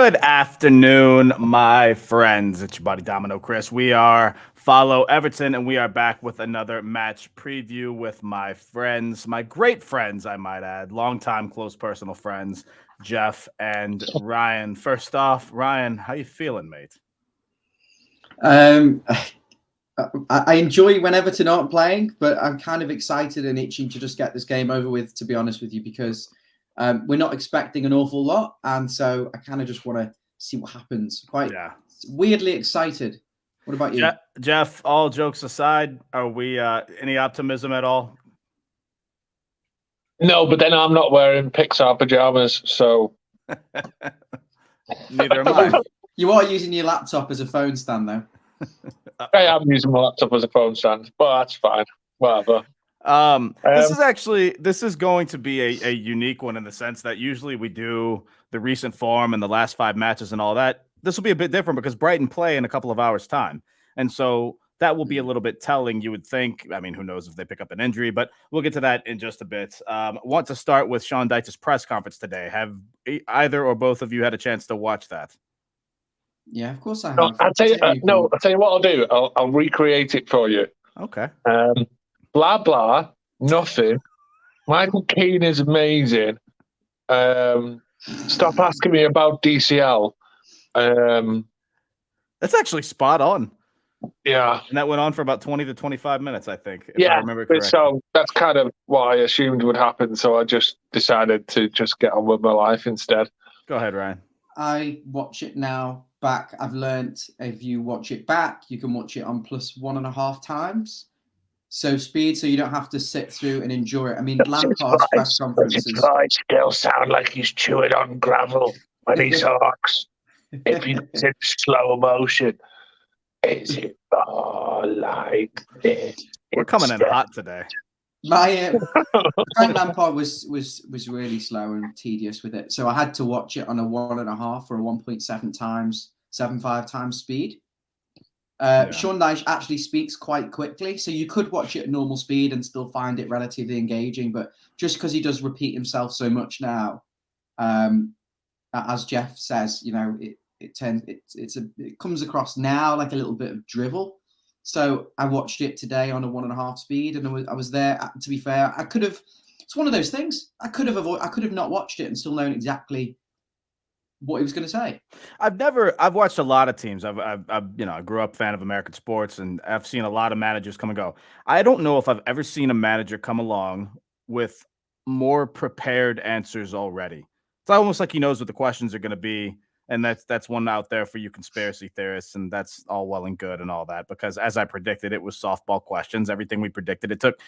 Good afternoon, my friends. It's your buddy Domino Chris. We are Follow Everton, and we are back with another match preview with my friends, my great friends, I might add, longtime close personal friends, Jeff and Ryan. First off, Ryan, how you feeling, mate? I enjoy when Everton aren't playing, but I'm kind of excited and itching to just get this game over with, to be honest with you, because we're not expecting an awful lot. And so I kind of just want to see what happens. Quite weirdly excited. What about you? Jeff, all jokes aside, are we any optimism at all? No, but then I'm not wearing Pixar pajamas, so... Neither am I. You are using your laptop as a phone stand, though. I am using my laptop as a phone stand, but that's fine. Whatever. This is going to be a unique one in the sense that usually we do the recent form and the last 5 matches and all that. This will be a bit different because Brighton play in a couple of hours' time. And so that will be a little bit telling, you would think. I mean, who knows if they pick up an injury, but we'll get to that in just a bit. Want to start with Sean Dyche's press conference today. Have either or both of you had a chance to watch that? Yeah, of course I have. No, I'll tell you what I'll do. I'll recreate it for you. Okay. Blah, blah, nothing. Michael Keane is amazing. Stop asking me about DCL. That's actually spot on. Yeah. And that went on for about 20 to 25 minutes, I think, if I remember correctly. So that's kind of what I assumed would happen. So I just decided to just get on with my life instead. Go ahead, Ryan. I watch it now back. I've learned if you watch it back, you can watch it on +1.5 times. So speed, so you don't have to sit through and enjoy it. I mean, Lampard's press conferences. His voice still sound like he's chewing on gravel when he talks. If he's in slow motion, is it all like this? We're coming in hot today. My Frank Lampard was really slow and tedious with it, so I had to watch it on a 1.5 or a 1.7 times, 7.5 times speed. Sean Dyche actually speaks quite quickly, so you could watch it at normal speed and still find it relatively engaging. But just because he does repeat himself so much now, as Jeff says, you know, it comes across now like a little bit of drivel. So I watched it today on a 1.5 speed, and I was there. To be fair, I could have. It's one of those things. I could have not watched it and still known exactly what he was going to say. I've watched a lot of teams. I grew up fan of American sports, and I've seen a lot of managers come and go. I don't know if I've ever seen a manager come along with more prepared answers already. It's almost like he knows what the questions are going to be. And that's one out there for you conspiracy theorists, and that's all well and good and all that, because as I predicted, it was softball questions. Everything we predicted. It took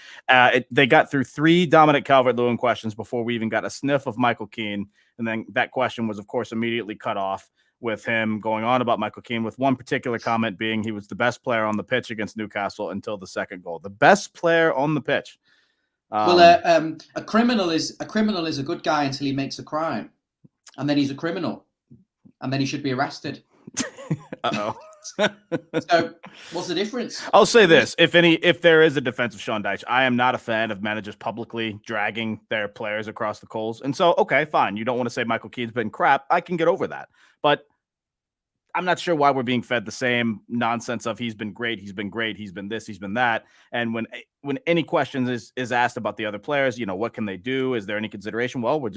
they got through 3 Dominic Calvert-Lewin questions before we even got a sniff of Michael Keane, and then that question was, of course, immediately cut off with him going on about Michael Keane, with one particular comment being he was the best player on the pitch against Newcastle until the second goal. The best player on the pitch. A criminal is a good guy until he makes a crime, and then he's a criminal. And then he should be arrested. Uh-oh. So what's the difference? I'll say this. If there is a defense of Sean Dyche, I am not a fan of managers publicly dragging their players across the coals. And so, okay, fine. You don't want to say Michael Keane's been crap. I can get over that. But I'm not sure why we're being fed the same nonsense of he's been great, he's been this, he's been that. And when any questions is asked about the other players, you know, what can they do? Is there any consideration? Well,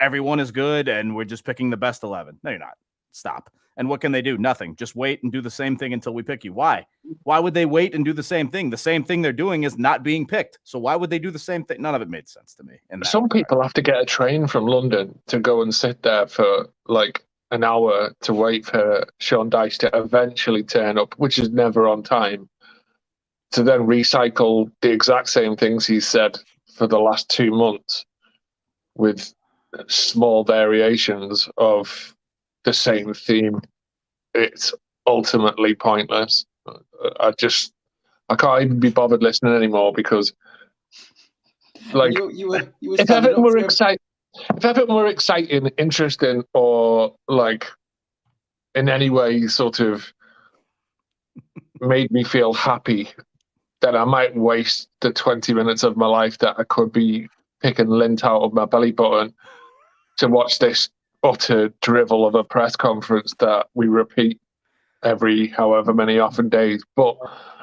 everyone is good, and we're just picking the best 11. No, you're not. Stop. And what can they do? Nothing. Just wait and do the same thing until we pick you. Why? Why would they wait and do the same thing? The same thing they're doing is not being picked. So why would they do the same thing? None of it made sense to me. Some people have to get a train from London to go and sit there for like an hour to wait for Sean Dyche to eventually turn up, which is never on time, to then recycle the exact same things he said for the last 2 months with small variations of the same theme. It's ultimately pointless. I can't even be bothered listening anymore, because like if Everton were exciting, interesting, or like in any way sort of made me feel happy, then I might waste the 20 minutes of my life that I could be picking lint out of my belly button to watch this utter drivel of a press conference that we repeat every however many often days. But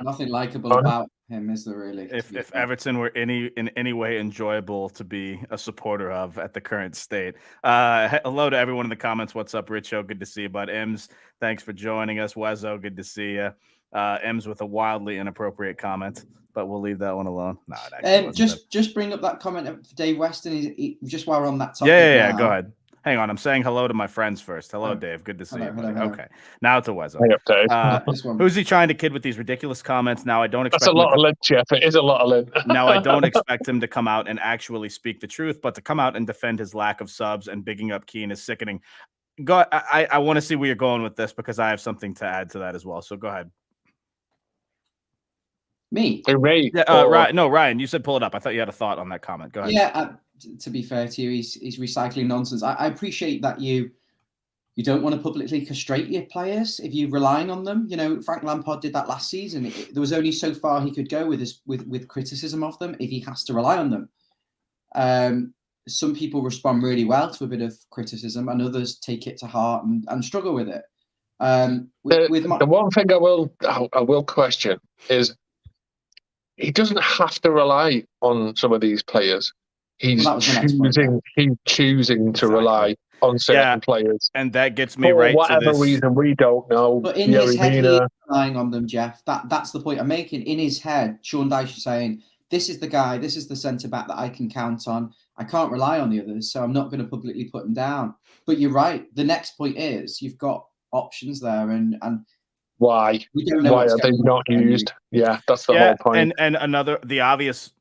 nothing likable about him, is there really? If Everton were in any way enjoyable to be a supporter of at the current state. Hello to everyone in the comments. What's up, Richo? Good to see you, bud. Ems, thanks for joining us. Wezo, good to see you. Ems with a wildly inappropriate comment, but we'll leave that one alone. No, it actually just bring up that comment of Dave Weston. Just while we're on that topic. Yeah. Go ahead. Hang on, I'm saying hello to my friends first. Hello, Dave. Good to see you. Hello. Okay, now to Wezo. Hey up, Dave. Who's he trying to kid with these ridiculous comments? Now I don't expect. That's a lot of lint, Jeff. It is a lot of lint. Now I don't expect him to come out and actually speak the truth, but to come out and defend his lack of subs and bigging up Keane is sickening. Go. I want to see where you're going with this because I have something to add to that as well. So go ahead. Me? Ray. Yeah, Ryan. No, Ryan. You said pull it up. I thought you had a thought on that comment. Go ahead. Yeah. To be fair to you, he's recycling nonsense. I appreciate that you don't want to publicly castrate your players if you're relying on them. You know, Frank Lampard did that last season. There was only so far he could go with criticism of them if he has to rely on them. Some people respond really well to a bit of criticism, and others take it to heart and struggle with it. The one thing I will question is he doesn't have to rely on some of these players. He's choosing to rely on certain players, and that gets me right. For whatever reason, we don't know. But in his head, he's relying on them, Jeff. That's the point I'm making. In his head, Sean Dyche is saying, "This is the guy. This is the centre back that I can count on. I can't rely on the others, so I'm not going to publicly put them down." But you're right. The next point is you've got options there, and why? We don't know why are they not used? Yeah, that's the whole point. And the obvious,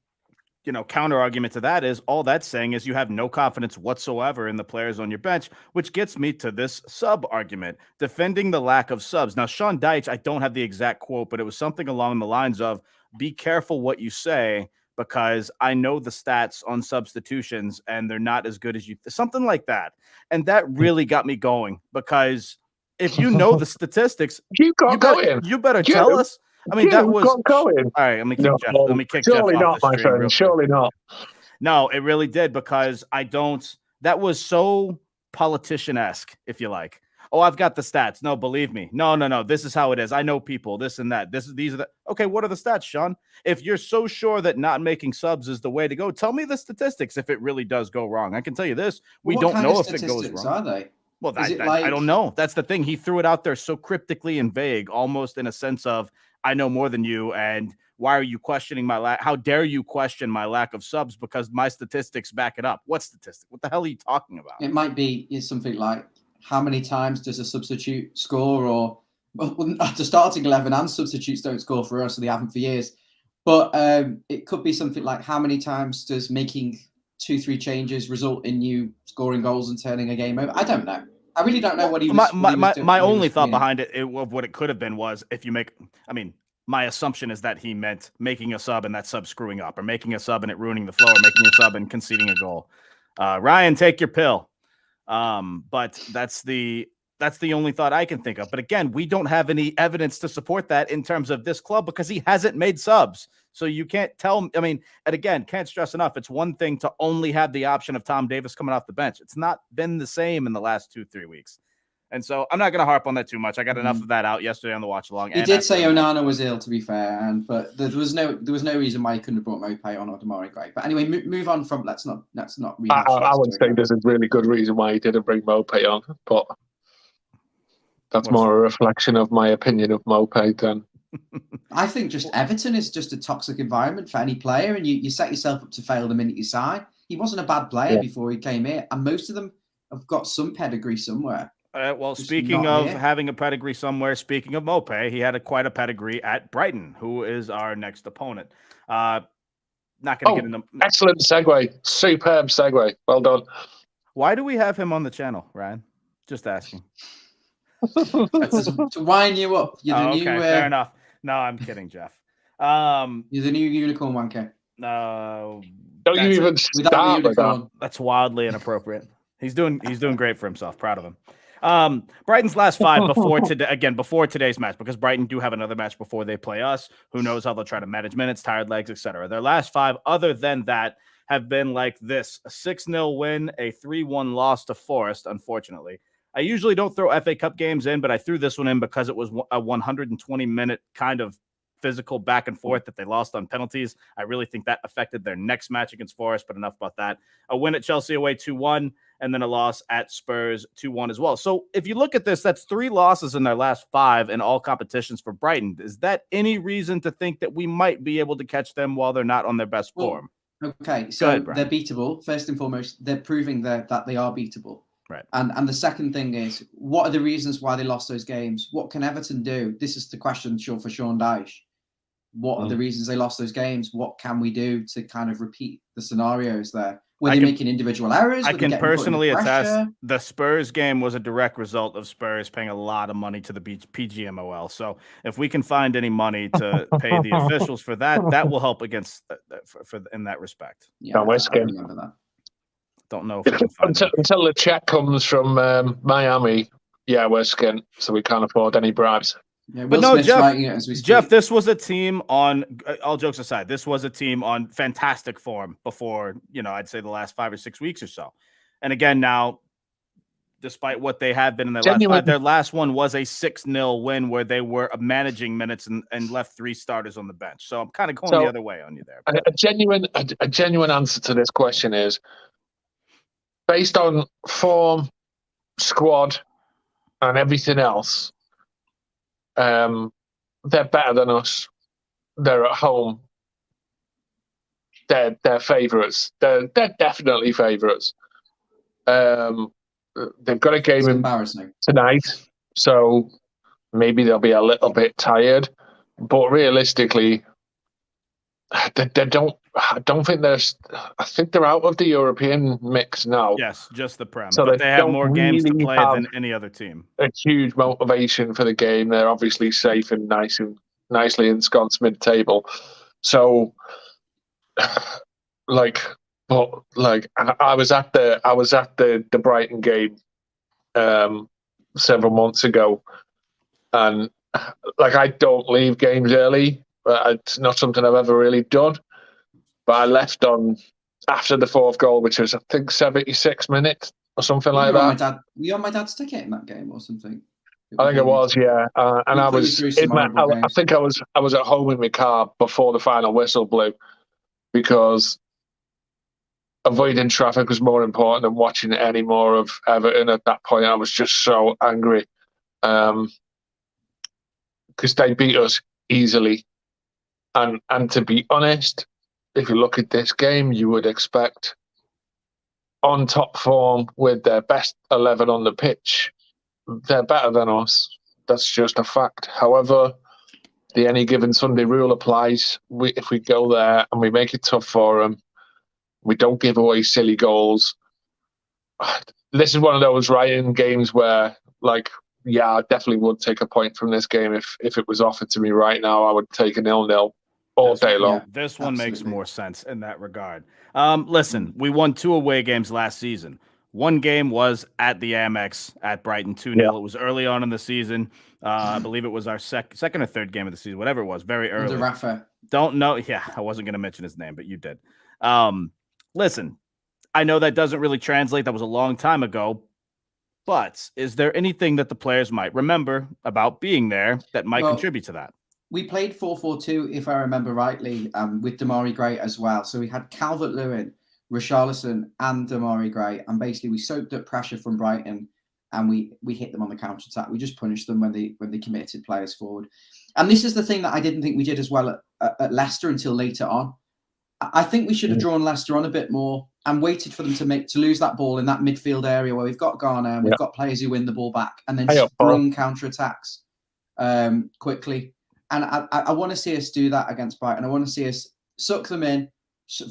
counter argument to that is all that's saying is you have no confidence whatsoever in the players on your bench, which gets me to this sub argument, defending the lack of subs. Now, Sean Dyche, I don't have the exact quote, but it was something along the lines of, be careful what you say because I know the stats on substitutions and they're not as good as you, something like that. And that really got me going because if you know the statistics, you better tell us. I mean, that was going. All right, let me kick Jeff. Surely not, my friend. Surely not. No, it really did because that was so politician-esque, if you like. Oh, I've got the stats. No, believe me. No. This is how it is. I know people, this and that. These are the okay. What are the stats, Sean? If you're so sure that not making subs is the way to go, tell me the statistics if it really does go wrong. I can tell you this. We don't know if it goes wrong. Are they? Well, I don't know. That's the thing. He threw it out there so cryptically and vague, almost in a sense of, I know more than you, and why are you questioning how dare you question my lack of subs because my statistics back it up? What statistic? What the hell are you talking about? It might be something like, how many times does a substitute score, or the starting 11 and substitutes don't score for us, so they haven't for years. But it could be something like, how many times does making 2-3 changes result in you scoring goals and turning a game over? I don't know. I really don't know what he was. My only thought behind it of what it could have been was if you make. I mean, my assumption is that he meant making a sub and that sub screwing up, or making a sub and it ruining the flow, or making a sub and conceding a goal. Ryan, take your pill. But that's the only thought I can think of. But again, we don't have any evidence to support that in terms of this club because he hasn't made subs. So you can't tell. I mean, and again, can't stress enough. It's one thing to only have the option of Tom Davis coming off the bench. It's not been the same in the last 2-3 weeks. And so I'm not going to harp on that too much. I got enough of that out yesterday on the watch along. He did say Onana was ill, to be fair, but there was no reason why he couldn't have brought Mopé on or Damari Gray. But anyway, move on from. Let's not. I would say there's a really good reason why he didn't bring Mopé on, but that's more a reflection of my opinion of Mopé than. I think just Everton is just a toxic environment for any player, and you set yourself up to fail the minute you sign. He wasn't a bad player before he came here, and most of them have got some pedigree somewhere. Well, speaking of having a pedigree somewhere, speaking of Mopé, he had quite a pedigree at Brighton, who is our next opponent. Not going to get into. Excellent segue. Superb segue. Well done. Why do we have him on the channel, Ryan? Just asking. To wind you up. You're the new. Fair enough. No, I'm kidding, Jeff. You're the new unicorn wanker. No. Don't you even start with that. That's wildly inappropriate. He's doing great for himself. Proud of him. Brighton's last 5 before today's match, because Brighton do have another match before they play us. Who knows how they'll try to manage minutes, tired legs, etc. Their last 5, other than that, have been like this: a 6-0 win, a 3-1 loss to Forest, unfortunately. I usually don't throw FA Cup games in, but I threw this one in because it was a 120-minute kind of physical back and forth that they lost on penalties. I really think that affected their next match against Forest, but enough about that. A win at Chelsea away 2-1, and then a loss at Spurs 2-1 as well. So if you look at this, that's 3 losses in their last 5 in all competitions for Brighton. Is that any reason to think that we might be able to catch them while they're not on their best form? Okay, so they're beatable. First and foremost, they're proving that they are beatable. Right. And the second thing is, what are the reasons why they lost those games? What can Everton do? This is the question for Sean Dyche. What are the reasons they lost those games? What can we do to kind of repeat the scenarios there? Were they making individual errors? I can personally attest the Spurs game was a direct result of Spurs paying a lot of money to the PGMOL. So if we can find any money to pay the officials for that, that will help against for in that respect. Yeah, I remember that. Don't know if we can find until the check comes from Miami. Yeah, we're skint, so we can't afford any bribes. Yeah, but no, Jeff, this was a team on, all jokes aside, this was a team on fantastic form before, I'd say the last 5 or 6 weeks or so. And again, now, despite what they have been in their last 5, their last one was a 6-0 win where they were managing minutes and left 3 starters on the bench. So I'm kind of going the other way on you there. A genuine answer to this question is, based on form, squad, and everything else, they're better than us. They're at home. They're favourites. They're definitely favourites. They've got a game in tonight, so maybe they'll be a little bit tired. But realistically, I don't think I think they're out of the European mix now. Yes, just the Prem. So but they have more games to play than any other team. A huge motivation for the game. They're obviously safe and nicely ensconced mid-table. So, I was at the Brighton game several months ago, and I don't leave games early. It's not something I've ever really done. But I left on after the 4th goal, which was I think 76 minutes or something like that. Were you on my dad's ticket in that game or something? I think it was, yeah. And I was I think I was at home in my car before the final whistle blew, because avoiding traffic was more important than watching any more of Everton at that point. I was just so angry because they beat us easily. And to be honest, if you look at this game, you would expect on top form with their best 11 on the pitch, they're better than us. That's just a fact. However, the any given Sunday rule applies. If we go there and we make it tough for them, we don't give away silly goals. This is one of those Ryan games where, I definitely would take a point from this game. If it was offered to me right now, I would take a 0-0. All day long. Yeah, this one makes more sense in that regard. Listen, we won 2 away games last season. One game was at the Amex at Brighton, 2-0. Yeah. It was early on in the season. I believe it was our second or third game of the season, whatever it was, very early. Rafa. Don't know. Yeah, I wasn't going to mention his name, but you did. Listen, I know that doesn't really translate. That was a long time ago. But is there anything that the players might remember about being there that might contribute to that? We played 4-4-2, if I remember rightly, with Damari Gray as well. So we had Calvert-Lewin, Richarlison, and Damari Gray, and basically we soaked up pressure from Brighton, and we hit them on the counter attack. We just punished them when they committed players forward. And this is the thing that I didn't think we did as well at Leicester until later on. I think we should have drawn Leicester on a bit more and waited for them to lose that ball in that midfield area where we've got Garner and we've got players who win the ball back, and then sprung counter attacks quickly. And I want to see us do that against Brighton. I want to see us suck them in,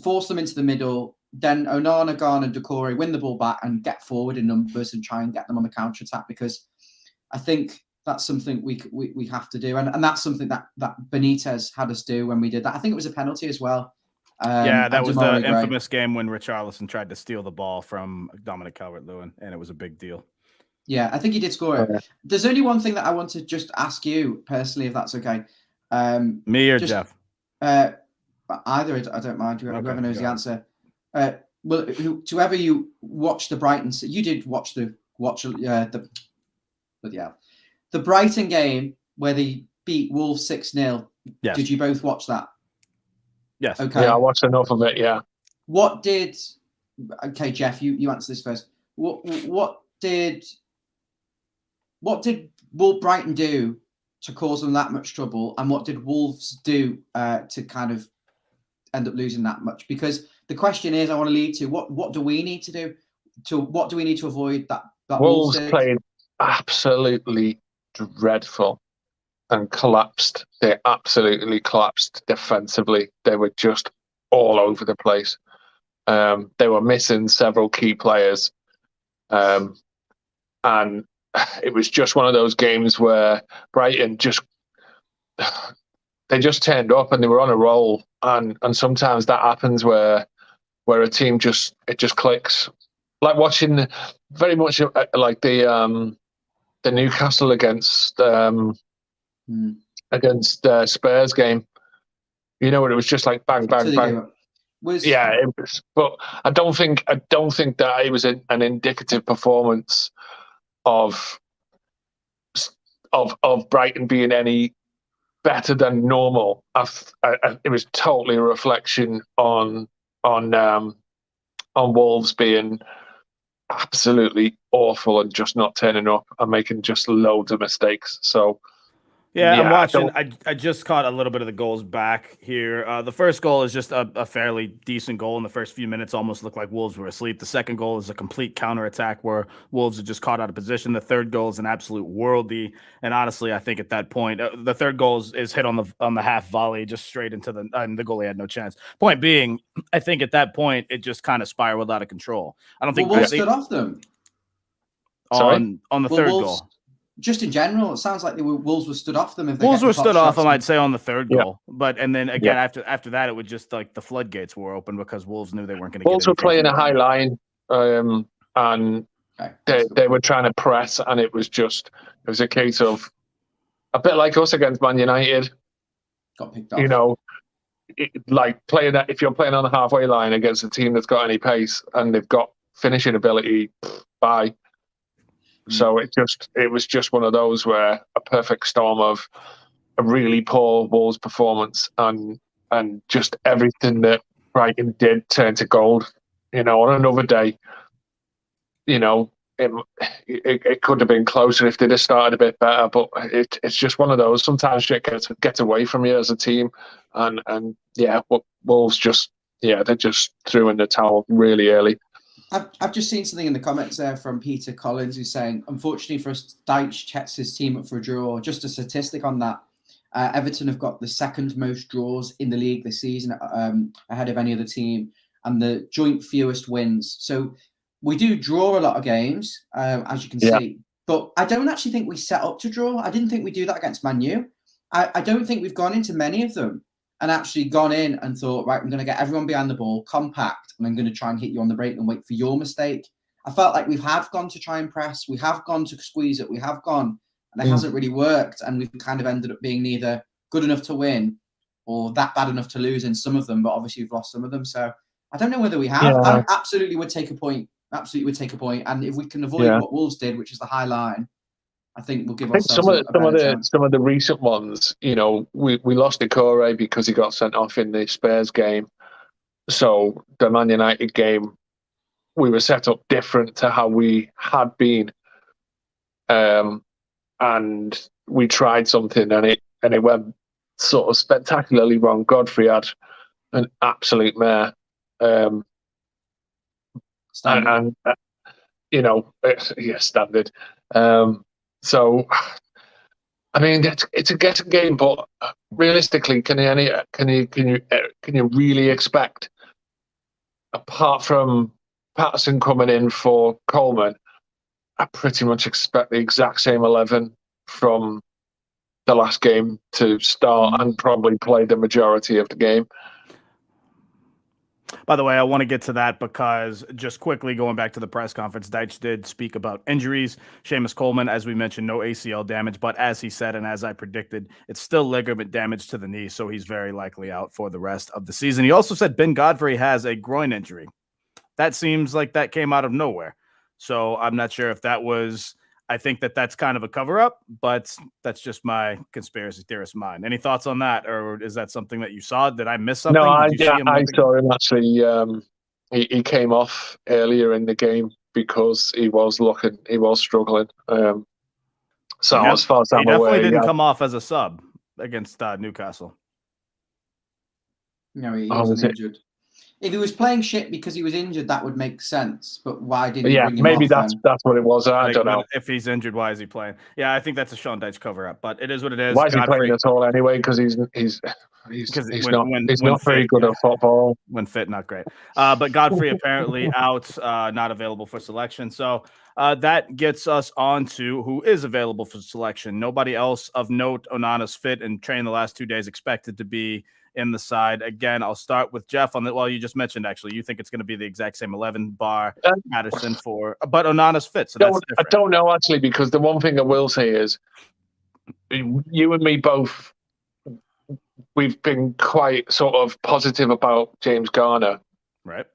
force them into the middle, then Onana, Garner, and Doucouré win the ball back and get forward in numbers and try and get them on the counter-attack, because I think that's something we have to do. And that's something that Benitez had us do when we did that. I think it was a penalty as well. That was the infamous game when Richarlison tried to steal the ball from Dominic Calvert-Lewin, and it was a big deal. Yeah, I think he did score it. Okay. There's only one thing that I want to just ask you personally, if that's okay. Me or Jeff? Either, I don't mind. Whoever knows the answer. Well, whoever you watched the Brighton, you did watch the Brighton game where they beat Wolves 6-0. Yes. Did you both watch that? Yes. Okay. Yeah, I watched enough of it. Yeah. Okay, Jeff, you answer this first. What did Brighton do to cause them that much trouble, and what did Wolves do to kind of end up losing that much? Because the question is, I want to lead to what do we need to do to avoid that Wolves played absolutely dreadful and collapsed. They absolutely collapsed defensively. They were just all over the place. They were missing several key players. And it was just one of those games where Brighton they just turned up and they were on a roll. And sometimes that happens where a team just clicks. Like watching very much like the Newcastle against Spurs game. You know, it was just like bang, bang, bang. Yeah, it was, but I don't think that it was an indicative performance of Brighton being any better than normal. It was totally a reflection on Wolves being absolutely awful and just not turning up and making just loads of mistakes. So. Yeah, I'm watching. I just caught a little bit of the goals back here. The first goal is just a fairly decent goal. In the first few minutes, almost looked like Wolves were asleep. The second goal is a complete counterattack where Wolves are just caught out of position. The third goal is an absolute worldie. And honestly, I think at that point, the third goal is hit on the half volley, just straight into the goalie had no chance. Point being, I think at that point, it just kind of spiraled out of control. I don't think Wolves stood off them on the third goal. Just in general, it sounds like Wolves were stood off them. If Wolves were stood off them, I'd say, on the third goal. But and then again after that, it was just like the floodgates were open because Wolves knew they weren't going to. Wolves were playing a high line, and they were trying to press, and it was a case of a bit like us against Man United. Got picked off. You know, like playing that if you're playing on the halfway line against a team that's got any pace and they've got finishing ability, bye. So it was just one of those where a perfect storm of a really poor Wolves performance and just everything that Brighton did turned to gold. You know, on another day, you know, it could have been closer if they'd have started a bit better. But it's just one of those. Sometimes shit gets away from you as a team, and Wolves they just threw in the towel really early. I've just seen something in the comments there from Peter Collins who's saying, unfortunately for us, Dyche checks his team up for a draw. Just a statistic on that. Everton have got the second most draws in the league this season, ahead of any other team, and the joint fewest wins. So we do draw a lot of games, as you can see. But I don't actually think we set up to draw. I didn't think we'd do that against Man U. I don't think we've gone into many of them and actually gone in and thought, right, I'm going to get everyone behind the ball, compact, and I'm going to try and hit you on the break and wait for your mistake. I felt like we have gone to try and press. We have gone to squeeze it. We have gone, and it hasn't really worked. And we've kind of ended up being neither good enough to win or that bad enough to lose in some of them, but obviously we've lost some of them. So I don't know whether we have. I absolutely would take a point. Absolutely would take a point. And if we can avoid what Wolves did, which is the high line, I think we'll give ourselves some of the recent ones. You know, we lost Decore because he got sent off in the Spurs game. So the Man United game, we were set up different to how we had been, and we tried something and it went sort of spectacularly wrong. Godfrey had an absolute mare, standard. Standard. So, I mean, it's a guessing game, but realistically, can you really expect, apart from Patterson coming in for Coleman, I pretty much expect the exact same 11 from the last game to start and probably play the majority of the game. By the way, I want to get to that because just quickly going back to the press conference, Dyche did speak about injuries. Seamus Coleman, as we mentioned, no ACL damage, but as he said and as I predicted, it's still ligament damage to the knee, so he's very likely out for the rest of the season. He also said Ben Godfrey has a groin injury. That seems like that came out of nowhere. So I'm not sure if that was. I think that's kind of a cover up, but that's just my conspiracy theorist mind. Any thoughts on that, or is that something that you saw? Did I miss something? No, I I saw him actually. He came off earlier in the game because he was struggling. So as far as I'm he definitely aware, didn't come off as a sub against Newcastle. No, he wasn't injured. If he was playing shit because he was injured, that would make sense. But why didn't he bring him maybe off that's what it was. I don't know. If he's injured, why is he playing? Yeah, I think that's a Sean Dyche cover up, but it is what it is. Why is he playing at all anyway? Because he's not very good at football. When fit, not great. But Godfrey apparently out, not available for selection. So that gets us on to who is available for selection. Nobody else of note. Onana's fit and trained the last 2 days, expected to be in the side. Again, I'll start with Jeff on that. Well, you just mentioned actually, you think it's going to be the exact same 11 bar Patterson but Onana's fit. So that's different. I don't know actually, because the one thing I will say is you and me both, we've been quite sort of positive about James Garner. Right.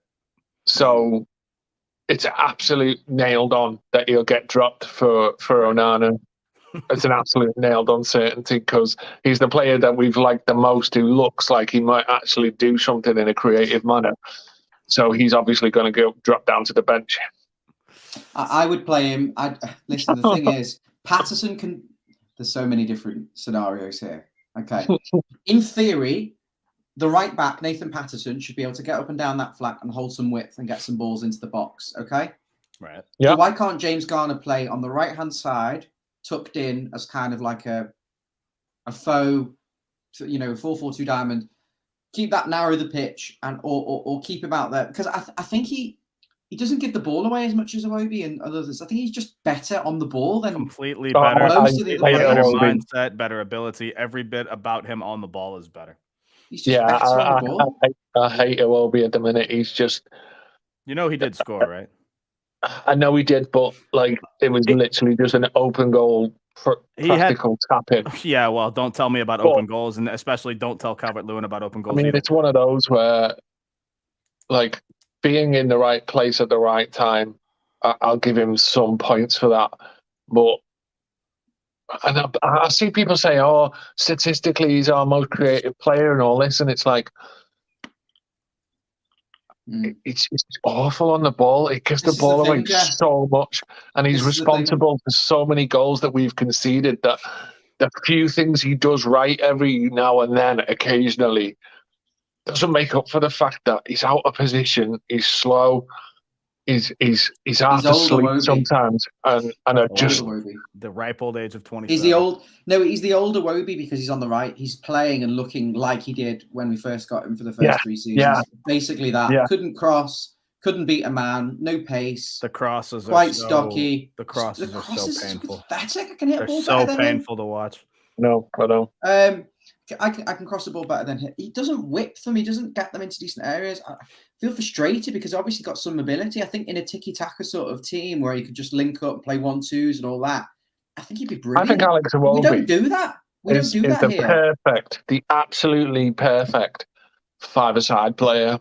So it's absolute nailed on that he'll get dropped for Onana. It's an absolute nailed on certainty, because he's the player that we've liked the most, who looks like he might actually do something in a creative manner. So he's obviously going to drop down to the bench. I would play him. Listen, the thing is, Patterson can. There's so many different scenarios here. Okay. In theory, the right back, Nathan Patterson, should be able to get up and down that flank and hold some width and get some balls into the box. Okay. Right. Yeah. So why can't James Garner play on the right hand side, tucked in as kind of like a faux, 4-4-2 diamond? Keep that narrow the pitch and or keep him out there, because I think he doesn't give the ball away as much as Iwobi and others. I think he's just better on the ball than completely better. Most of the better mindset, better ability. Every bit about him on the ball is better. He's just better on the ball. I hate Iwobi at the minute. He's just. He did score, right? I know he did, but it was literally just an open goal. Practical tapping. Yeah, well, don't tell me about open goals, and especially don't tell Calvert-Lewin about open goals. I mean, it's one of those where, being in the right place at the right time, I'll give him some points for that. But I see people say, "Oh, statistically, he's our most creative player," and all this, and it's like. It's awful on the ball. It gives the ball away so much, and he's responsible for so many goals that we've conceded. That the few things he does right every now and then, occasionally, doesn't make up for the fact that he's out of position, he's slow, he's hard to sleep sometimes, and just the ripe old age of 20. He's the older Iwobi because he's on the right. He's playing and looking like he did when we first got him for the first 3 seasons. Yeah. Basically that. Yeah. Couldn't cross, couldn't beat a man, no pace. The crosses are quite stocky. The crosses are so painful. Pathetic. I can hit a ball so better painful to watch. No, I don't. I can cross the ball better than him. He doesn't whip them. He doesn't get them into decent areas. I feel frustrated because obviously got some mobility. I think in a tiki-taka sort of team where he could just link up, play 1-2s and all that, I think he'd be brilliant. I think Alex Iwobi. We don't do that. We don't do that here. The absolutely perfect five-a-side player.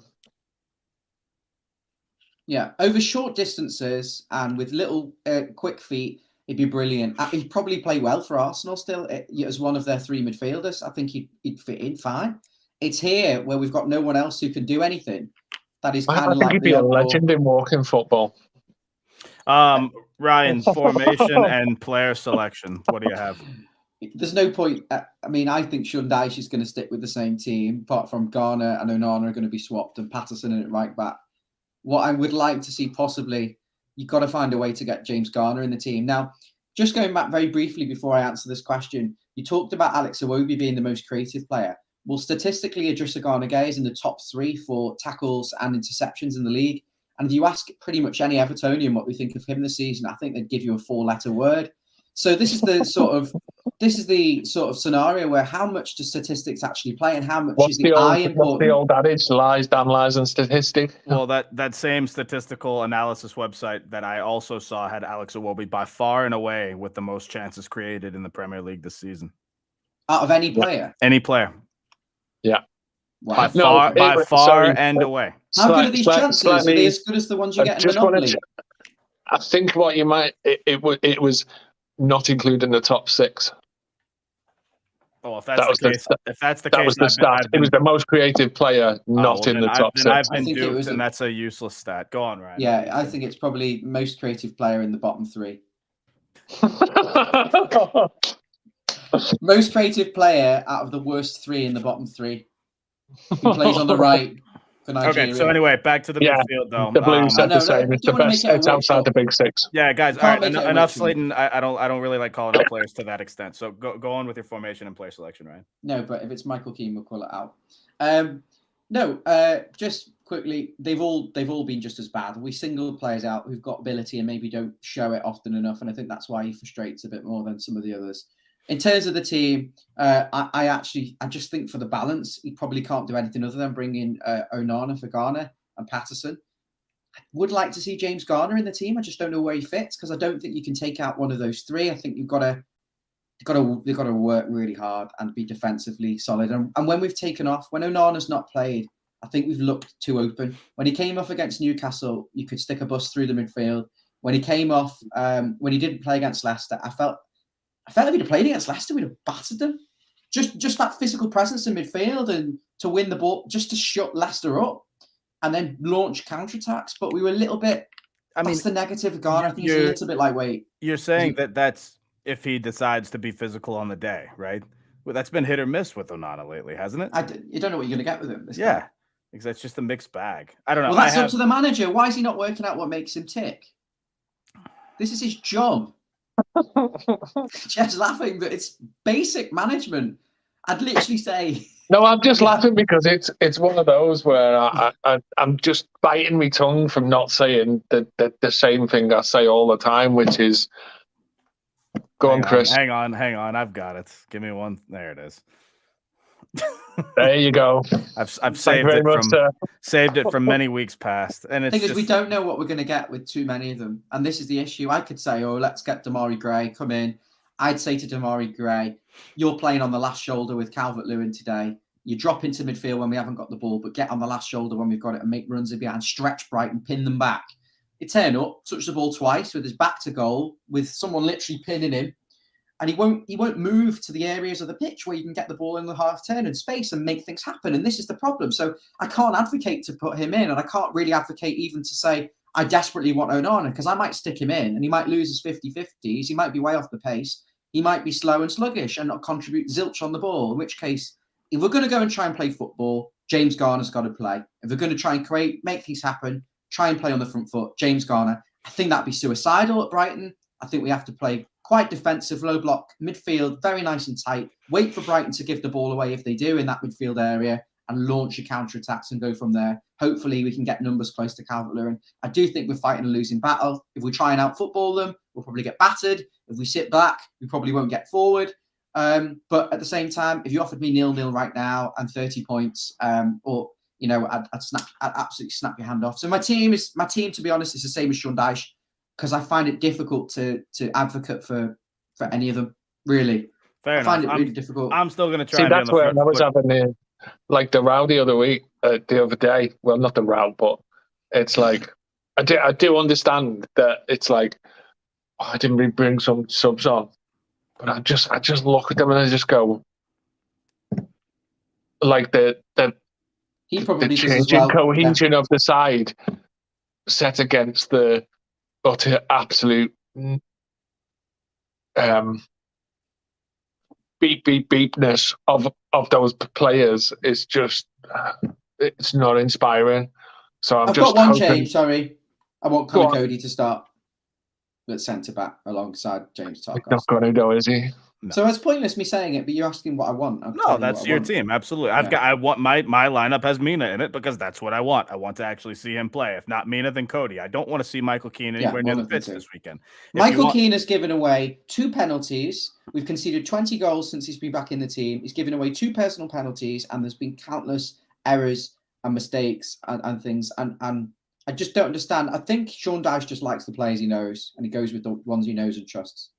Yeah, over short distances and with little quick feet, he'd be brilliant. He'd probably play well for Arsenal still as one of their 3 midfielders. I think he'd fit in fine. It's here where we've got no one else who can do anything. That is kind of like he'd be a legend in walking football. Ryan, formation and player selection. What do you have? There's no point. I mean, I think Sean Dyche is going to stick with the same team, apart from Garner and Onana are going to be swapped and Patterson in at right back. What I would like to see possibly, you've got to find a way to get James Garner in the team. Now, just going back very briefly before I answer this question, you talked about Alex Iwobi being the most creative player. Well, statistically, Idrissa Gana Gueye is in the top 3 for tackles and interceptions in the league. And if you ask pretty much any Evertonian what we think of him this season, I think they'd give you a 4-letter word. So this is the sort of scenario where how much do statistics actually play and how much is the eye important? What's the old adage? Lies, damn lies, and statistics. Well, that same statistical analysis website that I also saw had Alex Iwobi by far and away with the most chances created in the Premier League this season. Out of any player? Any player. Yeah. Wow. by far and away. How good are these chances? Are they as good as the ones you get in Monopoly? I think what you might it was not including the top 6. Oh, if that's the case, that was the stat. It was the most creative player, not in the top 6. I've been duped, and that's a useless stat. Go on, Ryan. Yeah, I think it's probably most creative player in the bottom 3. Most creative player out of the worst 3 in the bottom 3. He plays on the right for Nigeria. Okay, so anyway, back to the midfield though. The Blues said the same. It's the best. It's outside the big 6. Yeah, guys. All right, enough Slayton. I don't really like calling out players to that extent. So go on with your formation and player selection, Ryan. No, but if it's Michael Keane, we'll call it out. Just quickly, they've all been just as bad. We single players out who've got ability and maybe don't show it often enough, and I think that's why he frustrates a bit more than some of the others. In terms of the team, I just think for the balance, he probably can't do anything other than bring in Onana for Garner and Patterson. I would like to see James Garner in the team. I just don't know where he fits because I don't think you can take out one of those 3. I think you've got to work really hard and be defensively solid. And when we've taken off, when Onana's not played, I think we've looked too open. When he came off against Newcastle, you could stick a bus through the midfield. When he came off, when he didn't play against Leicester, I felt if he'd have played against Leicester, we'd have battered them. Just that physical presence in midfield and to win the ball, just to shut Leicester up and then launch counterattacks. But we were a little bit. That's the negative of Garner. I think he's a little bit lightweight. You're saying that's if he decides to be physical on the day, right? Well, that's been hit or miss with Onana lately, hasn't it? You don't know what you're going to get with him. Yeah, because that's just a mixed bag. I don't know. Well, that's up to the manager. Why is he not working out what makes him tick? This is his job. Jeff's laughing, but it's basic management. I'd literally say. No, I'm just laughing because it's one of those where I'm just biting my tongue from not saying the same thing I say all the time, which is. Go on, Chris. Hang on. I've got it. Give me one. There it is. There you go. I've saved it from many weeks past, and it's because we don't know what we're going to get with too many of them, and this is the issue. I could say, let's get Damari Gray come in. I'd say to Damari Gray, you're playing on the last shoulder with Calvert-Lewin today. You drop into midfield when we haven't got the ball, but get on the last shoulder when we've got it and make runs in behind, stretch Brighton, pin them back. He turn up, touch the ball twice with his back to goal, with someone literally pinning him. And he won't move to the areas of the pitch where you can get the ball in the half turn and space and make things happen. And this is the problem. So I can't advocate to put him in, and I can't really advocate even to say I desperately want Onana because I might stick him in and he might lose his 50-50s. He might be way off the pace. He might be slow and sluggish and not contribute zilch on the ball, in which case, if we're going to go and try and play football, James Garner's got to play. If we're going to try and make things happen, try and play on the front foot, James Garner. I think that'd be suicidal at Brighton. I think we have to play quite defensive, low block, midfield, very nice and tight. Wait for Brighton to give the ball away if they do in that midfield area and launch your counter-attacks and go from there. Hopefully we can get numbers close to Calvert-Lewin. I do think we're fighting a losing battle. If we try and out-football them, we'll probably get battered. If we sit back, we probably won't get forward. But at the same time, if you offered me 0-0 right now and 30 points, I'd absolutely snap your hand off. So my team, to be honest, is the same as Sean Dyche, because I find it difficult to advocate for any of them. Really, I find it really difficult. I'm still going to try. See, that's where I was having like the row the other day. Well, not the row, but it's like I do understand that it's like I didn't bring some subs on, but I just look at them and I just go like the he probably changing cohesion of the side set against the utter absolute beepness of those players is just it's not inspiring. So I've just got one change. Sorry, I want Connor Cody to start at centre back alongside James Tarkowski. Not going to go, is he? No. So it's pointless me saying it, but you're asking what I want. No, that's your team. Absolutely. I want my lineup has Mina in it because that's what I want. I want to actually see him play. If not Mina, then Cody. I don't want to see Michael Keane anywhere near the pitch this weekend. Michael Keane has given away 2 penalties. We've conceded 20 goals since he's been back in the team. He's given away 2 personal penalties, and there's been countless errors and mistakes and things. And I just don't understand. I think Sean Dyche just likes the players he knows, and he goes with the ones he knows and trusts.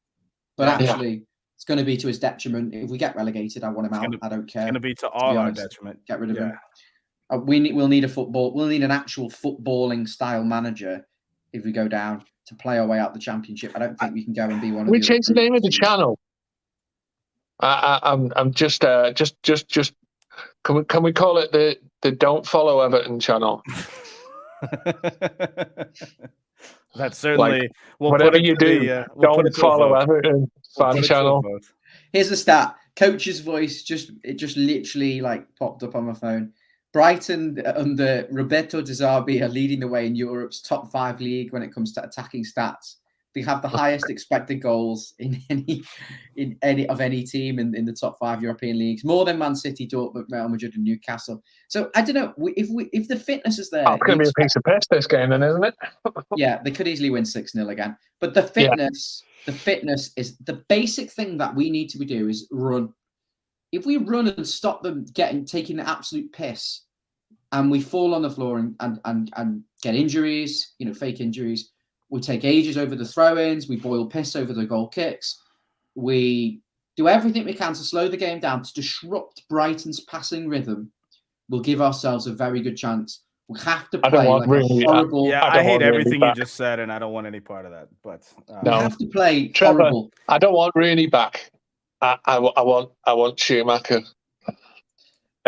But actually, It's going to be to his detriment. If we get relegated, I want him out. I don't care. It's going to be to all our honest. detriment. Get rid of him. We'll need an actual footballing style manager if we go down to play our way out the championship. I don't think we can go and be one of We the changed the name of the channel. I'm just can we call it the Don't Follow Everton channel? That's certainly whatever you do. Don't follow Everton fan channel. Here's the stat: coach's voice just literally like popped up on my phone. Brighton under Roberto De Zerbi are leading the way in Europe's top 5 league when it comes to attacking stats. They have the highest expected goals in any team in the top 5 European leagues, more than Man City, Dortmund, Real Madrid, and Newcastle. So I don't know if the fitness is there. It's going to be a piece of piss this game, then, isn't it? Yeah, they could easily win 6-0 again. But the fitness is the basic thing that we need to do is run. If we run and stop them taking the absolute piss, and we fall on the floor and get injuries, fake injuries. We take ages over the throw-ins. We boil piss over the goal kicks. We do everything we can to slow the game down, to disrupt Brighton's passing rhythm. We'll give ourselves a very good chance. We have to play horrible. I hate everything you just said, and I don't want any part of that. But we have to play Trevor, horrible. I don't want Rooney back. I want Schumacher.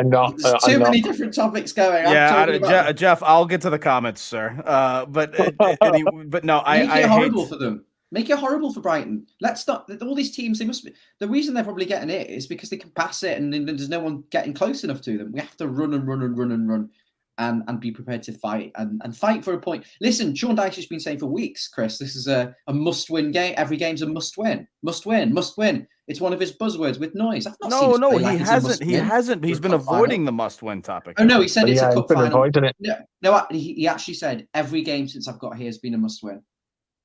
There's too many different topics going. Yeah, Jeff, I'll get to the comments, sir. But no, I hate horrible for them. Make it horrible for Brighton. Let's not. All these teams, they must be. The reason they're probably getting it is because they can pass it, and there's no one getting close enough to them. We have to run and run and run and run, and be prepared to fight and fight for a point. Listen, Sean Dyche has been saying for weeks, Chris, this is a must-win game. Every game's a must-win. Must win. Must win. It's one of his buzzwords with noise. I've not seen he hasn't. He hasn't. He's been avoiding the must-win topic. Oh no, he said it's a cup final. Avoiding it. No, he actually said every game since I've got here has been a must-win.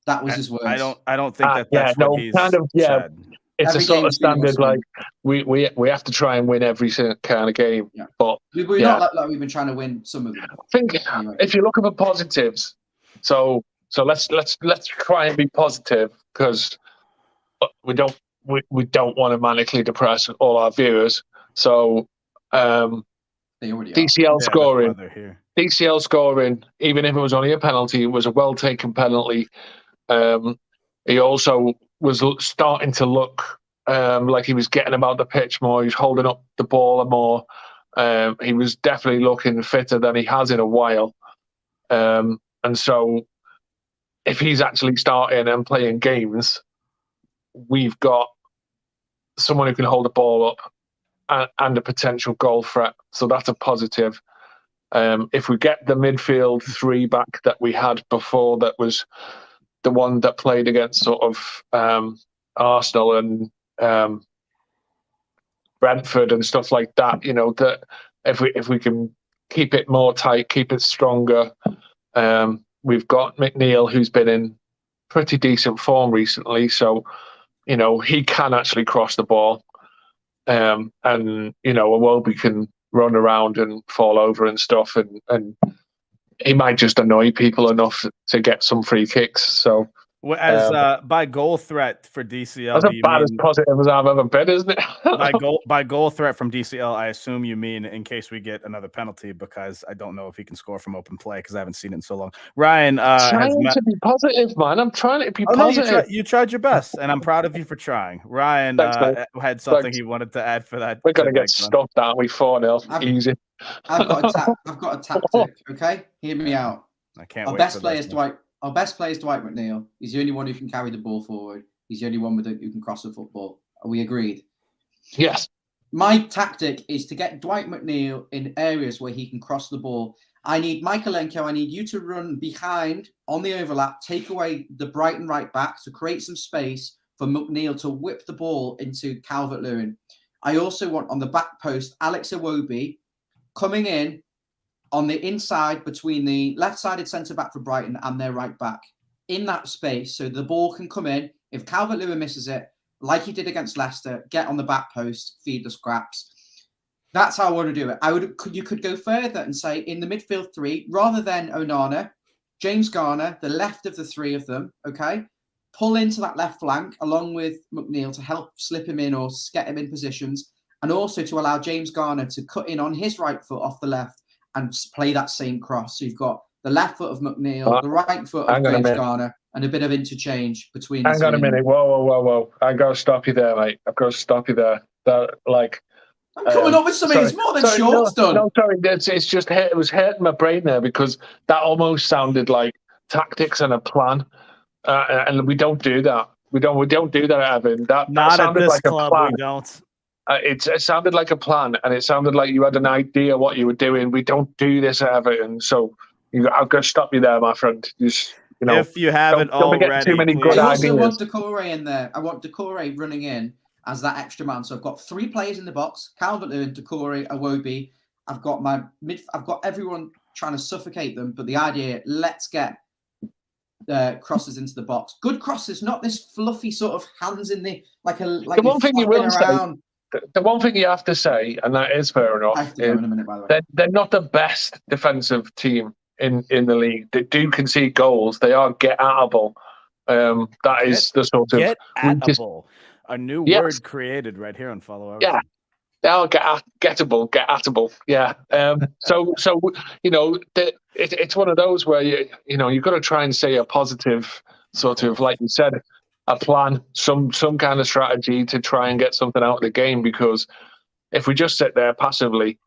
That was his words. I don't think that's what he's said. It's every a sort of standard, like we have to try and win every kind of game. Yeah. But we're not like we've been trying to win some of them. I think if you look at the positives, so let's try and be positive, because we don't want to manically depress all our viewers. So DCL scoring, even if it was only a penalty, it was a well taken penalty. He also was starting to look like he was getting about the pitch more. He was holding up the ball more. He was definitely looking fitter than he has in a while. And so if he's actually starting and playing games, we've got someone who can hold the ball up and a potential goal threat. So that's a positive. If we get the midfield 3 back that we had before, that was the one that played against sort of Arsenal and Brentford and stuff like that, that if we can keep it more tight, keep it stronger. We've got McNeil, who's been in pretty decent form recently, so he can actually cross the ball, and Iwobi can run around and fall over and stuff, and he might just annoy people enough to get some free kicks. So, by goal threat for DCL, that's about as positive as I've ever been, isn't it? by goal threat from DCL, I assume you mean in case we get another penalty, because I don't know if he can score from open play because I haven't seen it in so long. Ryan, trying to be positive, man. I'm trying to be positive. No, you tried your best, and I'm proud of you for trying. Ryan had something he wanted to add for that. We're going to get stopped, aren't we? 4-0, easy. I've got a tactic. Okay, hear me out. I can't. Our best player is Dwight McNeil. He's the only one who can carry the ball forward. He's the only one who can cross the football. Are we agreed? Yes. My tactic is to get Dwight McNeil in areas where he can cross the ball. I need Michaelenko. I need you to run behind on the overlap, take away the Brighton right back to create some space for McNeil to whip the ball into Calvert-Lewin. I also want on the back post Alex Iwobi coming in on the inside between the left-sided centre-back for Brighton and their right back in that space, so the ball can come in. If Calvert-Lewin misses it, like he did against Leicester, get on the back post, feed the scraps. That's how I want to do it. You could go further and say in the midfield 3, rather than Onana, James Garner, the left of the 3 of them, okay? pull into that left flank along with McNeil to help slip him in or get him in positions, and also to allow James Garner to cut in on his right foot off the left and play that same cross. So you've got the left foot of McNeil, the right foot of James Garner, and a bit of interchange between the two. Hang on a minute. Whoa. I've got to stop you there, mate. I've got to stop you there. I'm coming up with something. It's more than Sean's done. No, sorry. It's just it was hurting my brain there because that almost sounded like tactics and a plan, and we don't do that. We don't do that, Evan. That Not sounded at this like club. a plan. We don't. It sounded like a plan, and it sounded like you had an idea what you were doing. We don't do this at Everton, so I've got to stop you there, my friend. If you haven't already, get too many good I ideas. also want Decore in there. I want Decore running in as that extra man. So I've got 3 players in the box: Calvert-Lewin, Decore, Iwobi. I've got everyone trying to suffocate them. But the idea, let's get crosses into the box. Good crosses, not this fluffy sort of hands in the the one thing you will say. The one thing you have to say, and that is fair enough, I have to go in a minute, by the way. They're not the best defensive team in the league. They do concede goals. They are get-atable. That is the sort of get-atable. A new word created right here on Follow Everton. Yeah, they are get-atable. Yeah. So it's one of those where you've got to try and say a positive sort of, like you said, a plan, some kind of strategy to try and get something out of the game, because if we just sit there passively,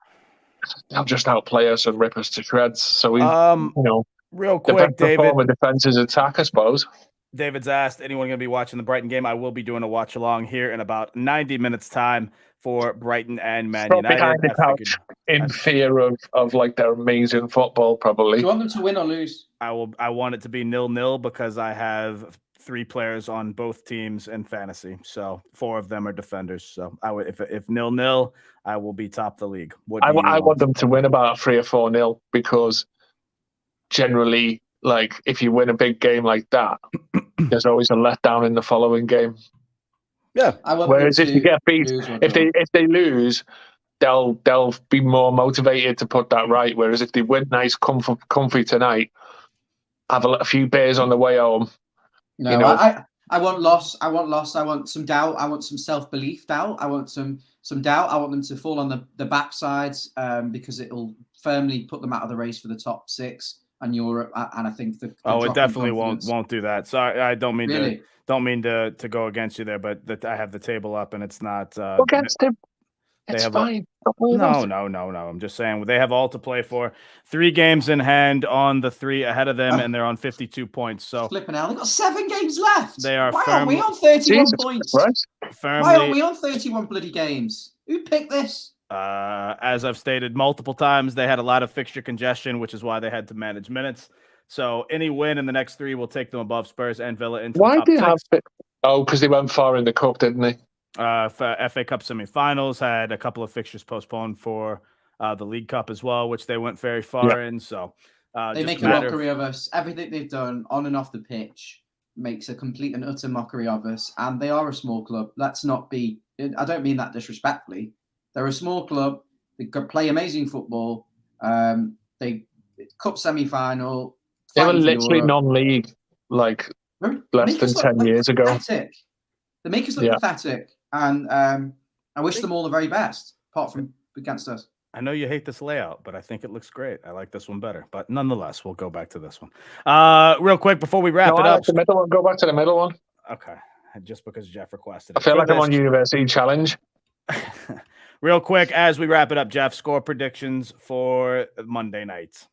they'll just outplay us and rip us to shreds. So real quick, David, form of defense is attack, I suppose. David's asked, anyone going to be watching the Brighton game? I will be doing a watch along here in about 90 minutes time for Brighton and Man United. Behind the couch in fear of like their amazing football, probably. Do you want them to win or lose? I want it to be 0-0 because I have 3 players on both teams in fantasy, so 4 of them are defenders. So I would, if 0-0, I will be top the league. I want them to win about 3 or 4-0 because generally, like, if you win a big game like that, there's always a letdown in the following game. Yeah. Whereas if you get beat, if they lose, they'll be more motivated to put that right. Whereas if they win nice, comfy tonight, have a few beers on the way home. No, I want loss. I want some doubt. I want some self-belief doubt. I want some doubt. I want them to fall on the backsides because it'll firmly put them out of the race for the top 6 and Europe. And I think it definitely won't do that. Sorry, I don't mean to go against you there, but I have the table up and it's not against him. It's fine. No. I'm just saying they have all to play for. 3 games in hand on the 3 ahead of them, and they're on 52 points. So flipping out, they've got 7 games left. They are. Why aren't we on 31 points? Firmly, why aren't we on 31 bloody games? Who picked this? As I've stated multiple times, they had a lot of fixture congestion, which is why they had to manage minutes. So any win in the next 3 will take them above Spurs and Villa into the top 6. Because they went far in the cup, didn't they? FA Cup semi-finals had a couple of fixtures postponed for the League Cup as well, which they went very far in. So they make a mockery of us. Everything they've done on and off the pitch makes a complete and utter mockery of us. And they are a small club. Let's not be. I don't mean that disrespectfully. They're a small club. They play amazing football. They cup semi-final. They were literally non-league, like less than 10 years ago. Pathetic. They make us look pathetic. And I wish them all the very best, apart from against us. I know you hate this layout, but I think it looks great. I like this one better. But nonetheless, we'll go back to this one. Real quick before we wrap it up. Like the middle one. Go back to the middle one. Okay. Just because Jeff requested it. I feel like I'm on University Challenge. Real quick, as we wrap it up, Jeff, score predictions for Monday night.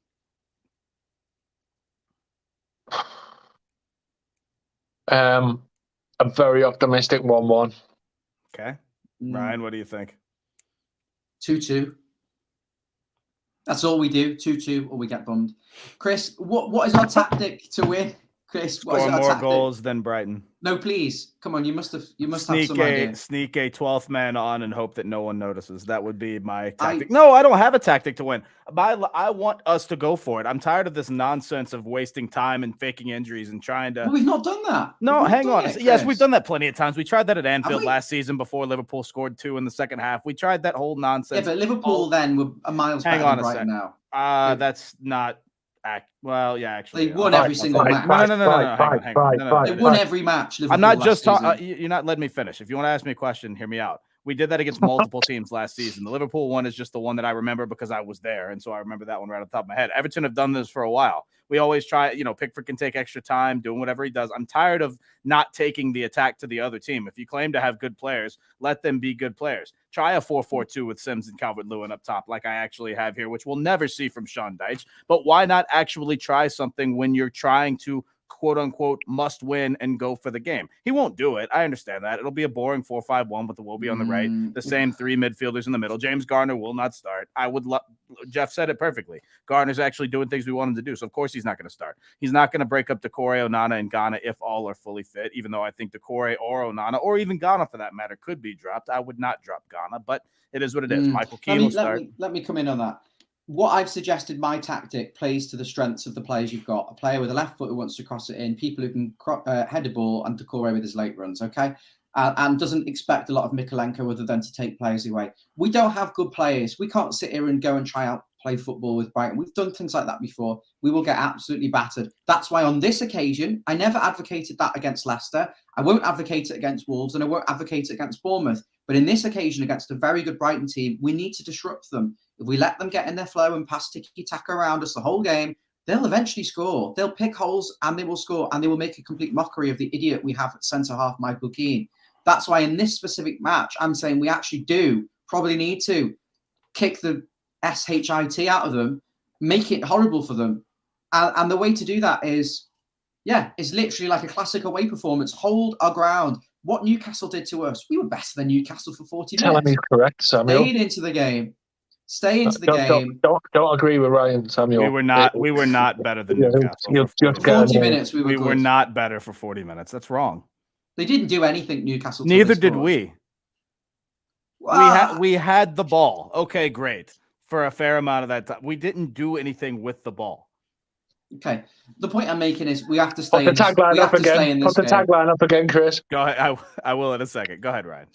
A very optimistic 1-1. Okay. Ryan, what do you think? 2-2. That's all we do. 2-2 or we get bummed. Chris, what is our tactic to win? Chris, what is our tactic? Goals than Brighton. No, please. Come on, you must have some idea. Sneak a 12th man on and hope that no one notices. That would be my tactic. No, I don't have a tactic to win. I want us to go for it. I'm tired of this nonsense of wasting time and faking injuries and trying to. Well, we've not done that. No, hang on. Yes, we've done that plenty of times. We tried that at Anfield last season before Liverpool scored 2 in the second half. We tried that whole nonsense. Yeah, but Liverpool then were a miles better than Brighton now. That's not Well, yeah, actually, They won every single match. No. Hang on. No. They won every match. I'm not just talking. You're not letting me finish. If you want to ask me a question, hear me out. We did that against multiple teams last season. The Liverpool one is just the one that I remember because I was there, and so I remember that one right off the top of my head. Everton have done this for a while. We always try, Pickford can take extra time doing whatever he does. I'm tired of not taking the attack to the other team. If you claim to have good players, let them be good players. Try a 4-4-2 with Sims and Calvert-Lewin up top like I actually have here, which we'll never see from Sean Dyche. But why not actually try something when you're trying to quote-unquote must win and go for the game? He won't do it. I understand that. It'll be a boring 4-5-1 with the Wilby on the right, the same three midfielders in the middle. James Garner will not start. Jeff said it perfectly. Garner's actually doing things we want him to do, so of course he's not going to start. He's not going to break up Decore, Onana, and Ghana if all are fully fit, even though I think Decore or Onana, or even Ghana for that matter, could be dropped. I would not drop Ghana, but it is what it is. Michael Keane will start. Let me come in on that. What I've suggested, my tactic plays to the strengths of the players you've got. A player with a left foot who wants to cross it in, people who can head a ball, and Decore with his late runs, okay? And doesn't expect a lot of Mikolenko other than to take players away. We don't have good players. We can't sit here and go and try out play football with Brighton. We've done things like that before. We will get absolutely battered. That's why on this occasion, I never advocated that against Leicester. I won't advocate it against Wolves, and I won't advocate it against Bournemouth. But in this occasion, against a very good Brighton team, we need to disrupt them. If we let them get in their flow and pass tiki-taka around us the whole game, they'll eventually score. They'll pick holes and they will score, and they will make a complete mockery of the idiot we have at centre-half, Michael Keane. That's why in this specific match, I'm saying we actually do probably need to kick the shit out of them, make it horrible for them. And the way to do that is literally like a classic away performance. Hold our ground. What Newcastle did to us, we were better than Newcastle for 40 minutes. Telling me correct, Samuel. Stay into the game. Don't agree with Ryan, Samuel. We were not better than Newcastle. 40 minutes. We were not better for 40 minutes. That's wrong. They didn't do anything, Newcastle. Neither did we. We had the ball. Okay, great. For a fair amount of that time, we didn't do anything with the ball. Okay. The point I'm making is we have to stay. Put the tagline up again. Put the tagline up again, Chris. Go ahead. I will in a second. Go ahead, Ryan.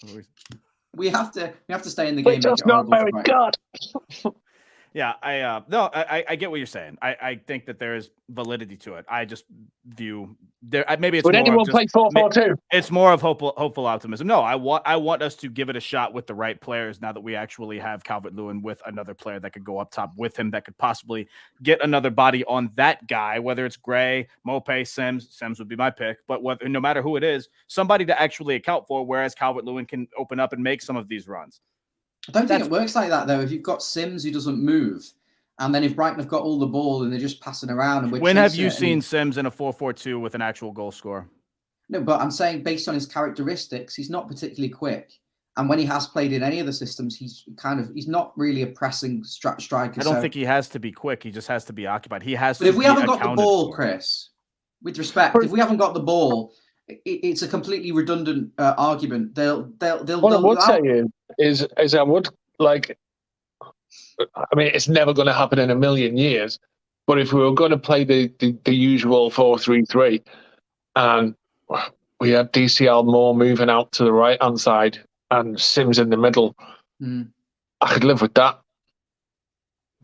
We have to stay in the game. Just not very good. Yeah, I get what you're saying. I think that there is validity to it. I just view there. Maybe it's. Would more anyone play 4-4-2? It's more of hopeful optimism. No, I want us to give it a shot with the right players. Now that we actually have Calvert-Lewin with another player that could go up top with him, that could possibly get another body on that guy. Whether it's Gray, Mope, Sims would be my pick. But no matter who it is, somebody to actually account for. Whereas Calvert-Lewin can open up and make some of these runs. I don't think it works like that, though. If you've got Sims who doesn't move, and then if Brighton have got all the ball and they're just passing around, and when have you seen Sims in a 4-4-2 with an actual goal score? No, but I'm saying based on his characteristics, he's not particularly quick. And when he has played in any of the systems, he's not really a pressing striker. I don't think he has to be quick. He just has to be occupied. He has. But if we haven't got the ball, Chris, with respect, if we haven't got the ball, it's a completely redundant argument. They'll. What I would say is I would like. I mean, it's never going to happen in a million years. But if we were going to play the usual 4-3-3, and we had DCL more moving out to the right hand side and Sims in the middle, I could live with that.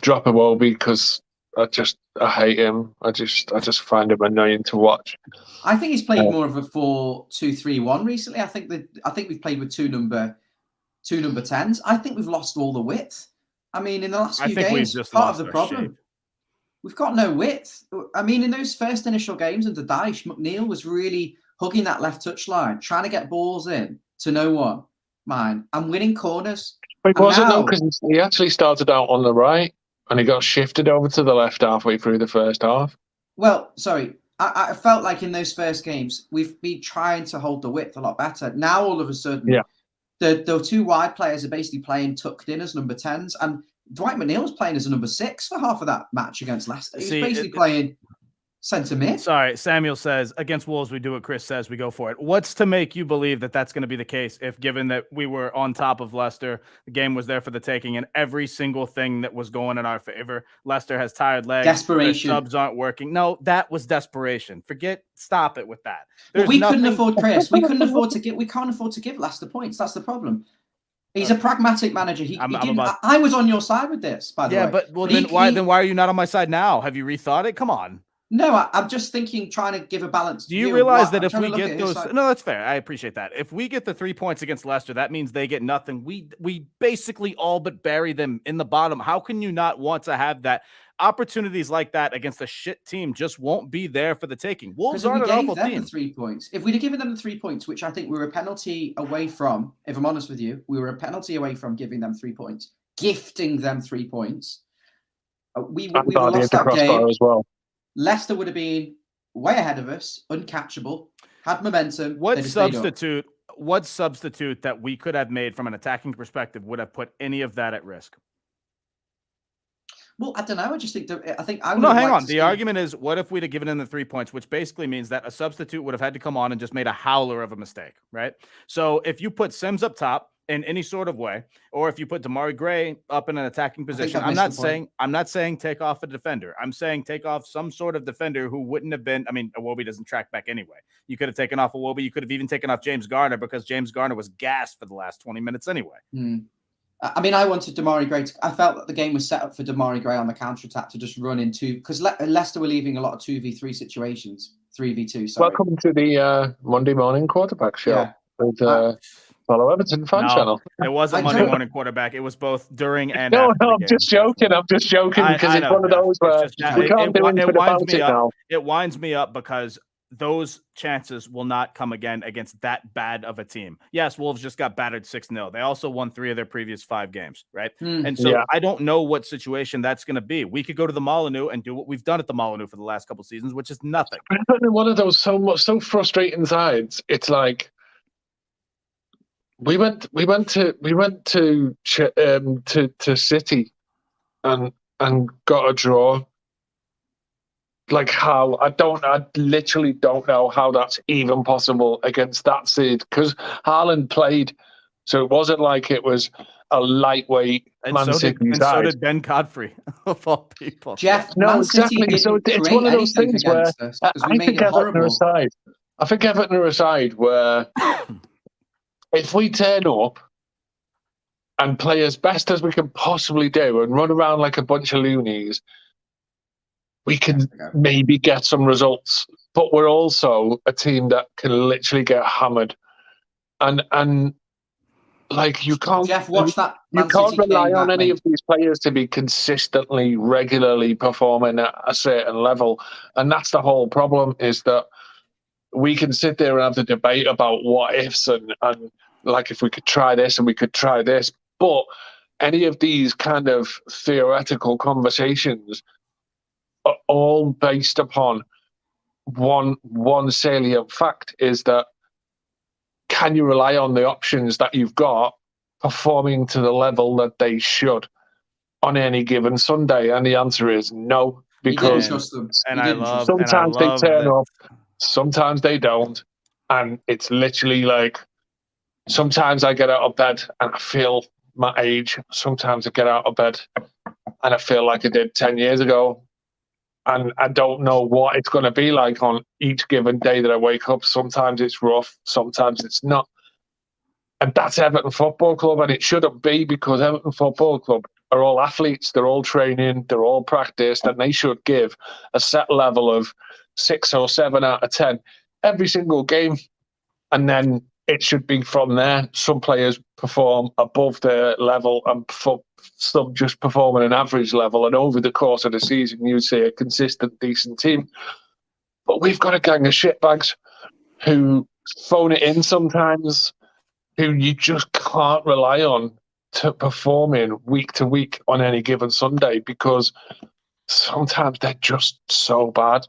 Drop Iwobi because I hate him. I just find him annoying to watch. I think he's played more of a 4-2-3-1 recently. I think we've played with two number 10s. I think we've lost all the width. I mean, in the last few games, part of the problem. We've got no width. I mean, in those first initial games under Dyche, McNeil was really hugging that left touchline, trying to get balls in to no one. And winning corners. But it wasn't though, because he actually started out on the right and he got shifted over to the left halfway through the first half. Well, sorry. I felt like in those first games, we've been trying to hold the width a lot better. Now, all of a sudden, the two wide players are basically playing tucked in as number 10s. And Dwight McNeil was playing as a number 6 for half of that match against Leicester. He was basically playing centre mid. Sorry, Samuel says, against Wolves, we do what Chris says, we go for it. What's to make you believe that that's going to be the case if, given that we were on top of Leicester, the game was there for the taking, and every single thing that was going in our favor, Leicester has tired legs. Desperation. Subs aren't working. No, that was desperation. Stop it with that. We couldn't afford, Chris. We can't afford to give Leicester points. That's the problem. He's a pragmatic manager. I was on your side with this, by the way. Yeah, but then why are you not on my side now? Have you rethought it? Come on. No, I'm just thinking, trying to give a balance. Do you realize that if we get those, no, that's fair. I appreciate that. If we get the 3 points against Leicester, that means they get nothing. We basically all but bury them in the bottom. How can you not want to have that? Opportunities like that against a shit team just won't be there for the taking. Wolves aren't an awful team. 3 points. If we'd have given them the 3 points, which I think we were a penalty away from, if I'm honest with you, we were a penalty away from giving them 3 points, gifting them 3 points. We would have lost that game as well. Leicester would have been way ahead of us, uncatchable, had momentum. What substitute that we could have made from an attacking perspective would have put any of that at risk? Well, I don't know. I just think that hang on. The argument is, what if we'd have given in the 3 points, which basically means that a substitute would have had to come on and just made a howler of a mistake, right? So if you put Sims up top in any sort of way, or if you put Damari Gray up in an attacking position, I'm not saying take off a defender. I'm saying take off some sort of defender who wouldn't have been. I mean, Iwobi doesn't track back anyway. You could have taken off Iwobi. You could have even taken off James Garner, because James Garner was gassed for the last 20 minutes anyway. I mean, I wanted Damari Gray. I felt that the game was set up for Damari Gray on the counter-attack to just run into, because Leicester were leaving a lot of 2v3 situations, 3v2. Sorry. Welcome to the Monday morning quarterback show with Follow Everton fan channel. It wasn't Monday morning quarterback. It was both during and after the I'm just joking. I'm just joking because it's one of those where we can't do anything about it now. It winds me up because those chances will not come again against that bad of a team. Yes, Wolves just got battered 6-0. They also won 3 of their previous 5 games, right? And so I don't know what situation that's going to be. We could go to the Molineux and do what we've done at the Molineux for the last couple of seasons, which is nothing. One of those so frustrating sides. It's like we went to City and got a draw. Like how I literally don't know how that's even possible against that seed, because Haaland played, so it wasn't like it was a lightweight Man City side. So did Ben Godfrey, of all people. Jeff, no, exactly. So it's one of those things where I think Everton are a side where if we turn up and play as best as we can possibly do and run around like a bunch of loonies, we can maybe get some results, but we're also a team that can literally get hammered, and like you can't. Jeff, watch that. You can't rely on any of these players to be consistently, regularly performing at a certain level, and that's the whole problem. Is that we can sit there and have the debate about what ifs and like if we could try this and we could try this, but any of these kind of theoretical conversations are all based upon one salient fact, is that can you rely on the options that you've got performing to the level that they should on any given Sunday? And the answer is no, because sometimes they turn up, sometimes they don't, and it's literally like sometimes I get out of bed and I feel my age. Sometimes I get out of bed and I feel like I did 10 years ago. And I don't know what it's going to be like on each given day that I wake up. Sometimes it's rough, sometimes it's not. And that's Everton Football Club, and it shouldn't be, because Everton Football Club are all athletes, they're all training, they're all practiced, and they should give a set level of 6 or 7 out of 10 every single game. And then it should be from there. Some players perform above their level and some just perform at an average level. And over the course of the season, you'd see a consistent, decent team. But we've got a gang of shitbags who phone it in sometimes, who you just can't rely on to perform in week to week on any given Sunday, because sometimes they're just so bad.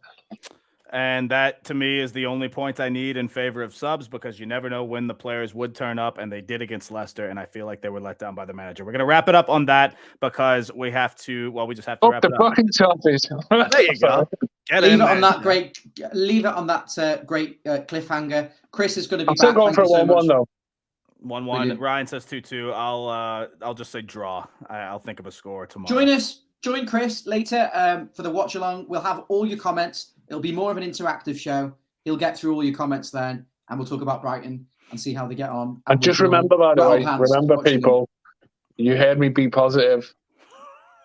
And that, to me, is the only point I need in favor of subs, because you never know when the players would turn up, and they did against Leicester, and I feel like they were let down by the manager. We're going to wrap it up on that, because we have to, we just have to wrap it up. Fucking Toffees. There you go. Leave it on that great cliffhanger. Chris is going to be I'm still going for a 1-1 though. 1-1. Ryan says 2-2. I'll just say draw. I'll think of a score tomorrow. Join Chris later for the watch along. We'll have all your comments. It'll be more of an interactive show. He'll get through all your comments then, and we'll talk about Brighton. and see how they get on. And just remember, by the way, remember, people, you heard me be positive.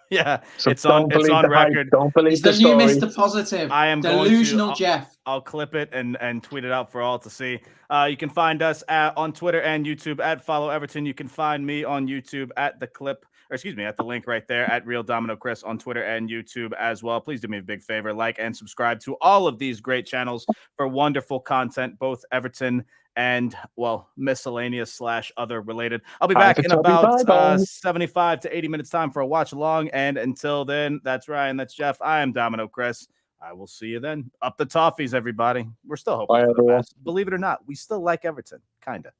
Yeah, So it's on record. Don't believe the story. new Mr. Positive. I am delusional Jeff. I'll clip it and tweet it out for all to see. You can find us on Twitter and YouTube at Follow Everton. You can find me on YouTube at at the link right there at Real Domino Chris on Twitter and YouTube as well. Please do me a big favor, like and subscribe to all of these great channels for wonderful content, both Everton and, well, miscellaneous / other related. I'll be back in about 75 to 80 minutes time for a watch along. And until then, that's Ryan, that's Jeff. I am Domino Chris. I will see you then. Up the Toffees, everybody. We're still hoping for the best. Believe it or not, we still like Everton, kind of.